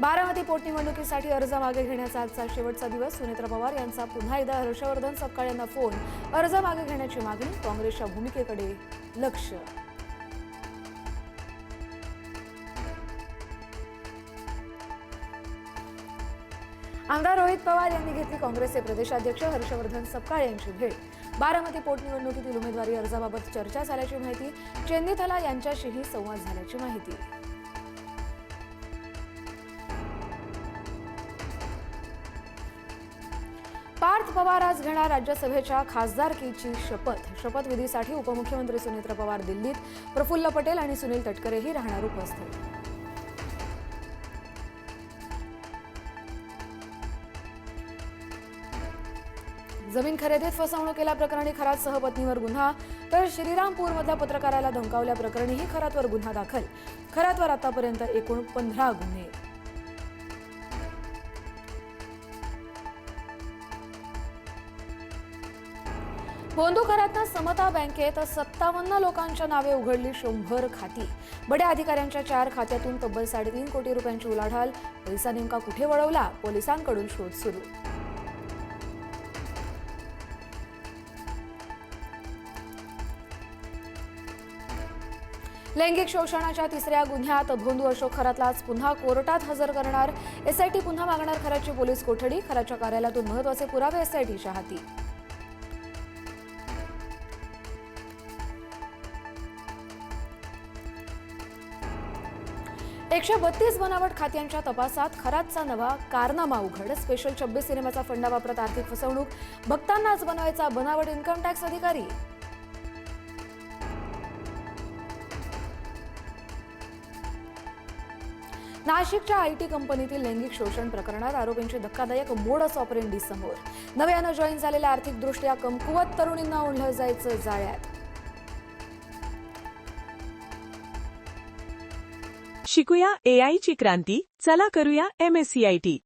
बारामती पोटनिवडणुकीसाठी अर्ज मागे घेण्याचा आजचा शेवटचा दिवस. सुनेत्रा पवार यांचा पुन्हा एकदा हर्षवर्धन सपकाळ यांना फोन. अर्ज मागे घेण्याची मागणी. काँग्रेसच्या भूमिकेकडे लक्ष. आमदार रोहित पवार यांनी घेतली काँग्रेसचे प्रदेशाध्यक्ष हर्षवर्धन सपकाळ यांची भेट. बारामती पोटनिवडणुकीतील उमेदवारी अर्जाबाबत चर्चा झाल्याची माहिती. चेन्नीथला यांच्याशीही संवाद झाल्याची माहिती. पार्थ पवार आज घेणार राज्यसभेच्या खासदारकीची शपथ. शपथविधीसाठी उपमुख्यमंत्री सुनेत्रा पवार दिल्लीत, प्रफुल्ल पटेल आणि सुनील तटकरेही राहणार उपस्थित. जमीन खरेदीत फसवणूक केल्याप्रकरणी खरात सहपत्नीवर गुन्हा, तर श्रीरामपूरमधल्या पत्रकाराला धमकावल्याप्रकरणीही खरातवर गुन्हा दाखल. खरातवर आतापर्यंत एकूण 15 गुन्हे. भोंदू खरातनं समता बँकेत 57 लोकांच्या नावे उघडली 100 खाती. बड्या अधिकाऱ्यांच्या 4 खात्यातून तब्बल 3.5 कोटी रुपयांची उलाढाल. पैसा नेमका कुठे वळवला? पोलिसांकडून शोध सुरू. लैंगिक शोषणाच्या 3ऱ्या गुन्ह्यात भोंदू अशोक खरातला आज पुन्हा कोर्टात हजर करणार. एसआयटी पुन्हा मागणार खरातची पोलीस कोठडी. खरातच्या कार्यालयातून महत्त्वाचे पुरावे एसआयटीच्या हाती. एकशे 32 बनावट खात्यांच्या तपासात खरातचा नवा कारनामा उघड. स्पेशल 26 सिनेमाचा फंडा वापरत आर्थिक फसवणूक. भक्तांनाच बनवायचा बनावट इन्कम टॅक्स अधिकारी. नाशिकच्या आयटी कंपनीतील लैंगिक शोषण प्रकरणात आरोपींची धक्कादायक मोडस ऑपरेंडी समोर. नव्यानं जॉईन झालेल्या आर्थिकदृष्ट्या कमकुवत तरुणींना ओढलं जायचं जाळ्यात. शिकूया AI ची क्रांती. चला करूया MSCIT.